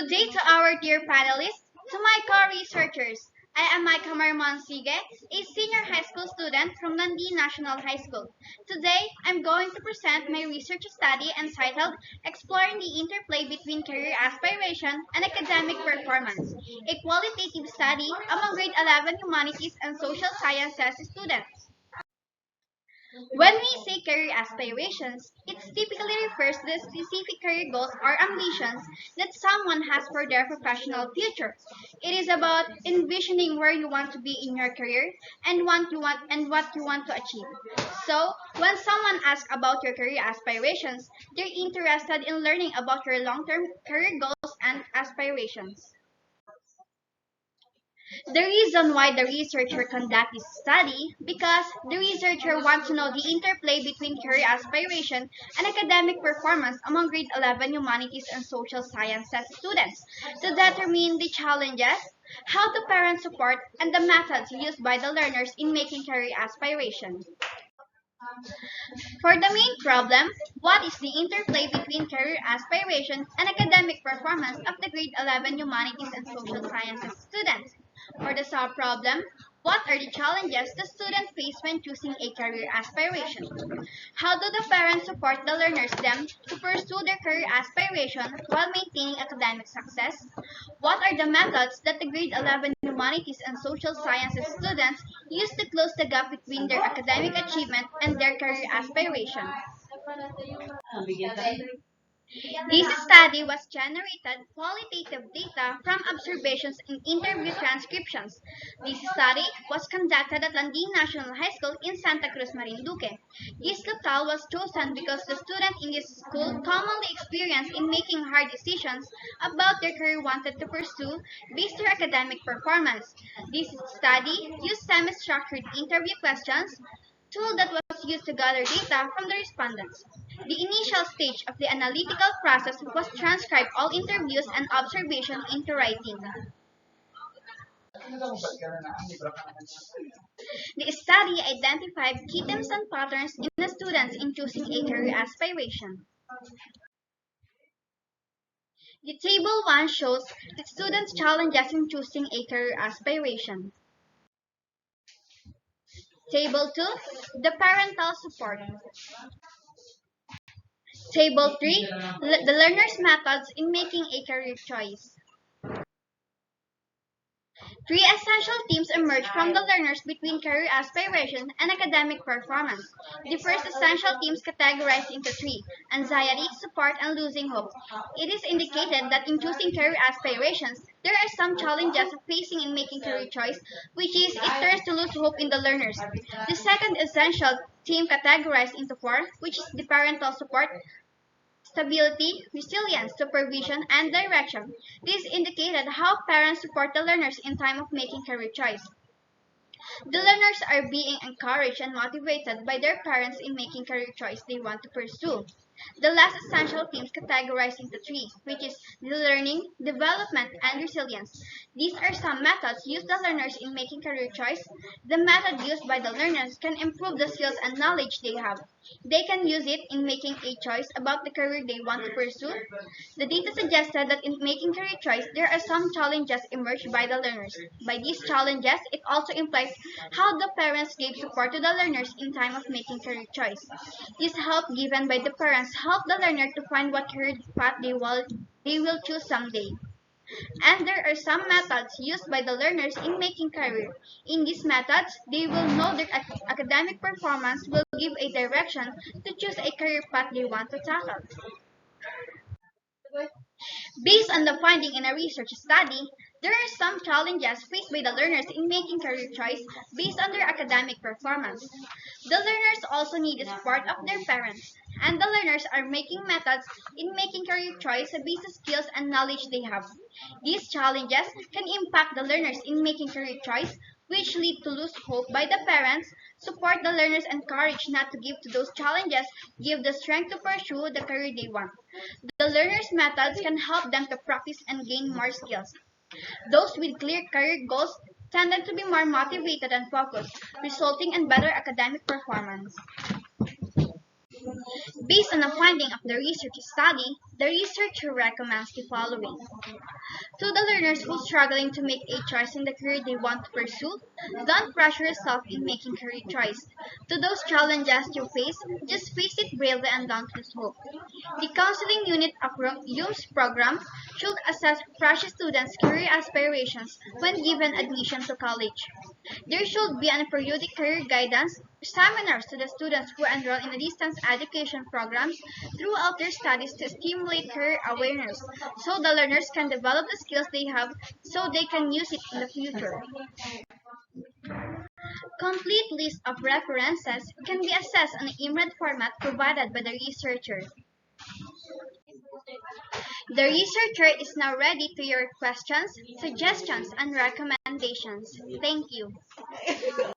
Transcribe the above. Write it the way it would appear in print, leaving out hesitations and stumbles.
Good day to our dear panelists, to my co-researchers. I am Maika Marmon Sige, a senior high school student from Nandi National High School. Today, I'm going to present my research study entitled Exploring the Interplay Between Career Aspiration and Academic Performance, a qualitative study among grade 11 humanities and social sciences students. When we say career aspirations, it typically refers to the specific career goals or ambitions that someone has for their professional future. It is about envisioning where you want to be in your career and what you want to achieve. So, when someone asks about your career aspirations, they're interested in learning about your long-term career goals and aspirations. The reason why the researcher conduct this study because the researcher wants to know the interplay between career aspiration and academic performance among grade 11 humanities and social sciences students to determine the challenges, how the parents support, and the methods used by the learners in making career aspiration. For the main problem, what is the interplay between career aspiration and academic performance of the grade 11 humanities and social sciences students? For the sub-problem, what are the challenges the student face when choosing a career aspiration? How do the parents support the learners them to pursue their career aspiration while maintaining academic success? What are the methods that the grade 11 humanities and social sciences students use to close the gap between their academic achievement and their career aspiration? This study was generated qualitative data from observations and interview transcriptions. This study was conducted at Landing National High School in Santa Cruz, Marinduque. This locale was chosen because the students in this school commonly experience in making hard decisions about their career wanted to pursue based on their academic performance. This study used semi-structured interview questions tool that was used to gather data from the respondents. The initial stage of the analytical process was transcribe all interviews and observation into writing. The study identified key themes and patterns in the students in choosing a career aspiration. The table 1 shows the students' challenges in choosing a career aspiration. Table 2, the parental support. Table 3, the learner's methods in making a career choice. Three essential themes emerge from the learners between career aspiration and academic performance. The first essential theme is categorized into three: anxiety, support, and losing hope. It is indicated that in choosing career aspirations, there are some challenges facing in making career choice, which is it turns to lose hope in the learners. The second essential theme categorized into four, which is the parental support, stability, resilience, supervision, and direction. This indicated how parents support the learners in time of making career choice. The learners are being encouraged and motivated by their parents in making career choice they want to pursue. The last essential themes categorized into three, which is the learning, development, and resilience. These are some methods used by learners in making career choice. The method used by the learners can improve the skills and knowledge they have. They can use it in making a choice about the career they want to pursue. The data suggested that in making career choice, there are some challenges emerged by the learners. By these challenges, it also implies how the parents gave support to the learners in time of making career choice. This help given by the parents help the learner to find what career path they will choose someday. And there are some methods used by the learners in making career. In these methods, they will know their academic performance will give a direction to choose a career path they want to tackle. Based on the finding in a research study, there are some challenges faced by the learners in making career choice based on their academic performance. The learners also need the support of their parents, and the learners are making methods in making career choice based on skills and knowledge they have. These challenges can impact the learners in making career choice, which lead to lose hope by the parents, support the learners and courage not to give to those challenges, give the strength to pursue the career they want. The learners' methods can help them to practice and gain more skills. Those with clear career goals tended to be more motivated and focused, resulting in better academic performance. Based on the finding of the research study, the researcher recommends the following. To the learners who are struggling to make a choice in the career they want to pursue, don't pressure yourself in making career choice. To those challenges you face, just face it bravely and don't lose hope. The counseling unit of YUM's program should assess fresh students' career aspirations when given admission to college. There should be an periodic career guidance seminars to the students who enroll in the distance education programs throughout their studies to stimulate career awareness so the learners can develop the skills they have so they can use it in the future. Complete list of references can be accessed on the IMRED format provided by the researcher. The researcher is now ready to your questions, suggestions, and recommendations. Thank you.